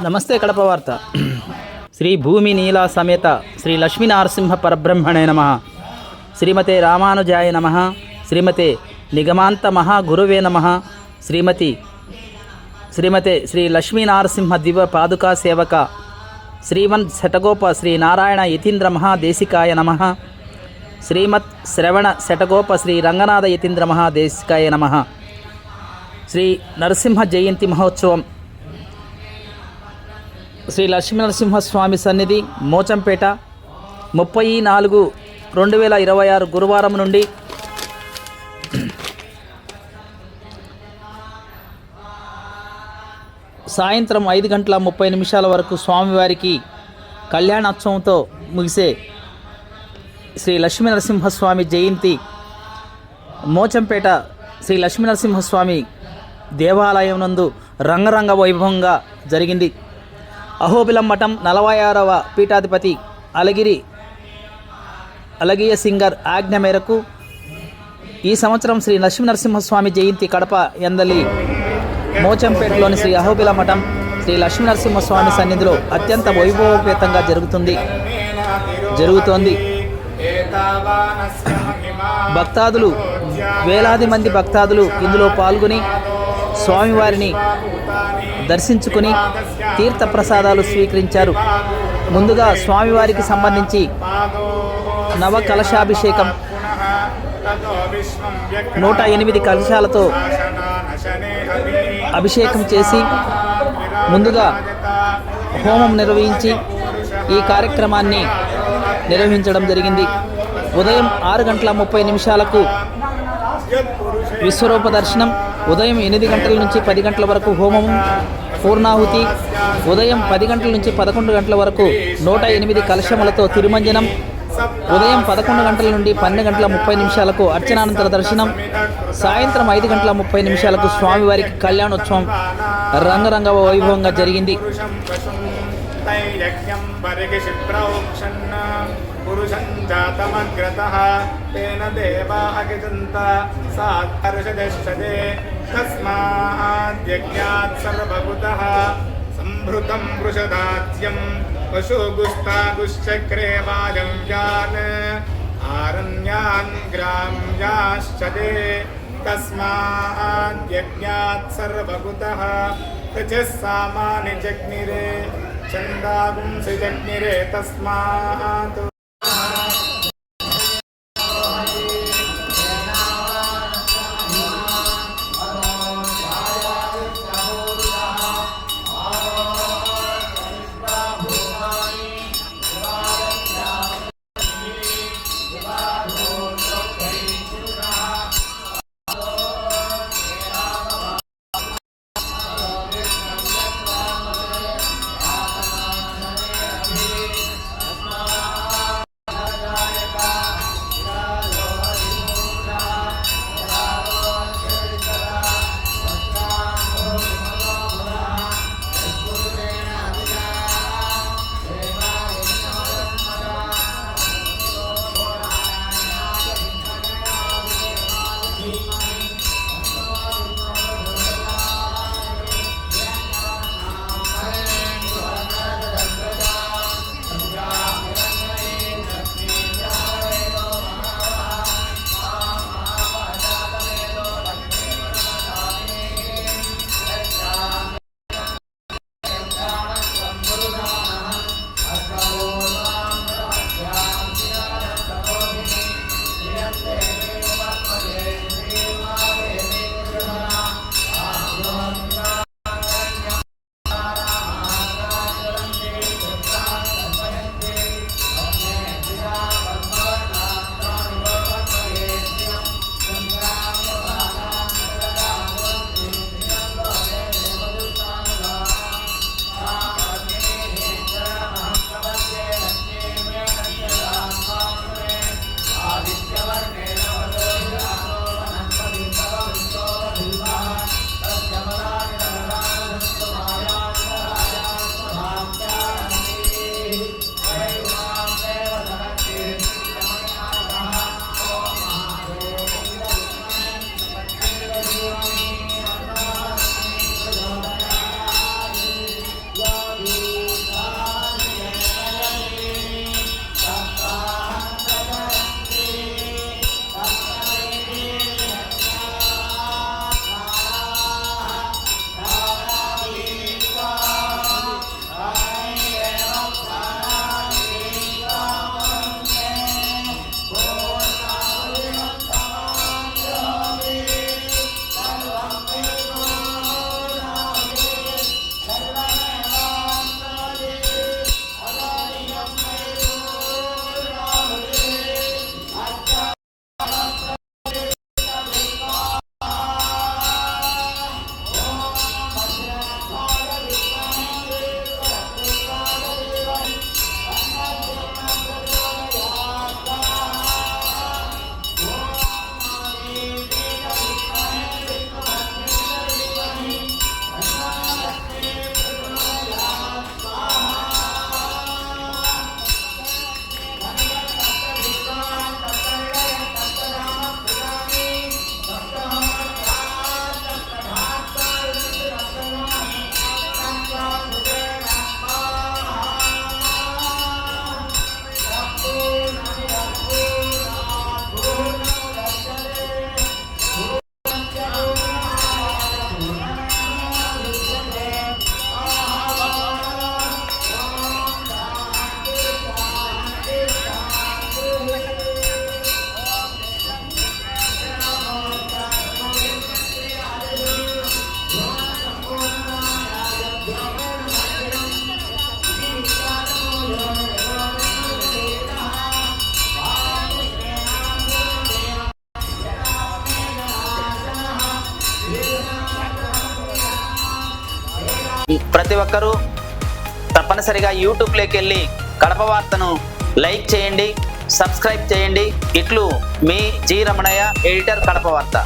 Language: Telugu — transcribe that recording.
నమస్తే కడప వార్త. శ్రీ భూమి నీలా సమేత శ్రీ లక్ష్మీనరసింహ పరబ్రహ్మణే నమ. శ్రీమతే రామానుజాయ నమ. శ్రీమతే నిగమాంత మహాగురువే నమ. శ్రీమతే శ్రీ లక్ష్మీనరసింహ దివ్య పాదుకా సేవక శ్రీమన్ శటగోప శ్రీ నారాయణ యతీంద్ర మహాదేశికాయ నమ. శ్రీమత్ శ్రవణ శటగోప శ్రీ రంగనాథ యతీంద్ర మహాదేశికాయ నమ. శ్రీ నరసింహ జయంతి మహోత్సవం శ్రీ లక్ష్మీనరసింహస్వామి సన్నిధి మోచంపేట 30/4/2026 గురువారం నుండి సాయంత్రం 5:30 వరకు స్వామివారికి కళ్యాణోత్సవంతో ముగిసే శ్రీ లక్ష్మీనరసింహస్వామి జయంతి మోచంపేట శ్రీ లక్ష్మీనరసింహస్వామి దేవాలయం నందు రంగరంగ వైభవంగా జరిగింది. అహోబిలం మఠం 46వ పీఠాధిపతి అలగియ సింగర్ ఆజ్ఞ మేరకు ఈ సంవత్సరం శ్రీ లక్ష్మీనరసింహస్వామి జయంతి కడప ఎందలి మోచంపేటలోని శ్రీ అహోబిల మఠం శ్రీ లక్ష్మీనరసింహస్వామి సన్నిధిలో అత్యంత వైభవోపేతంగా జరుగుతోంది. భక్తాదులు వేలాది మంది భక్తాదులు ఇందులో పాల్గొని స్వామివారిని దర్శించుకుని తీర్థ ప్రసాదాలు స్వీకరించారు. ముందుగా స్వామివారికి సంబంధించి నవ కలశాభిషేకం 108 కలశాలతో అభిషేకం చేసి ముందుగా హోమం నిర్వహించి ఈ కార్యక్రమాన్ని నిర్వహించడం జరిగింది. ఉదయం 6:30 విశ్వరూప దర్శనం, ఉదయం 8 గంటల నుంచి 10 గంటల వరకు హోమం పూర్ణాహుతి, ఉదయం 10 గంటల నుంచి 11 గంటల వరకు 108 కలశములతో తిరుమంజనం, ఉదయం 11 గంటల నుండి 12:30 అర్చనానంతర దర్శనం, సాయంత్రం 5:30 స్వామివారికి కళ్యాణోత్సవం రంగరంగ వైభవంగా జరిగింది. పురుషం జాతమగ్రతః తేన దేవా అగిజంత సాత్కర్షదశ్చదే తస్మాద్యజ్ఞాత్ సర్వభూతః సంభృతం వృషదాజ్యం పశుగుస్తాగుశ్చక్రే వాజం యాన్ ఆరణ్యాన్ గ్రామ్యాశ్చదే తస్మాద్యజ్ఞాత్ సర్వభూతః తచః సామాని జగ్నిరే చందాగుంసి జగ్నిరే తస్మాత్ ప్రతి ఒక్కరూ తప్పనిసరిగా యూట్యూబ్లోకి వెళ్ళి కడప వార్తను లైక్ చేయండి, సబ్స్క్రైబ్ చేయండి. ఇట్లు మీ జి రమణయ్య, ఎడిటర్, కడప వార్త.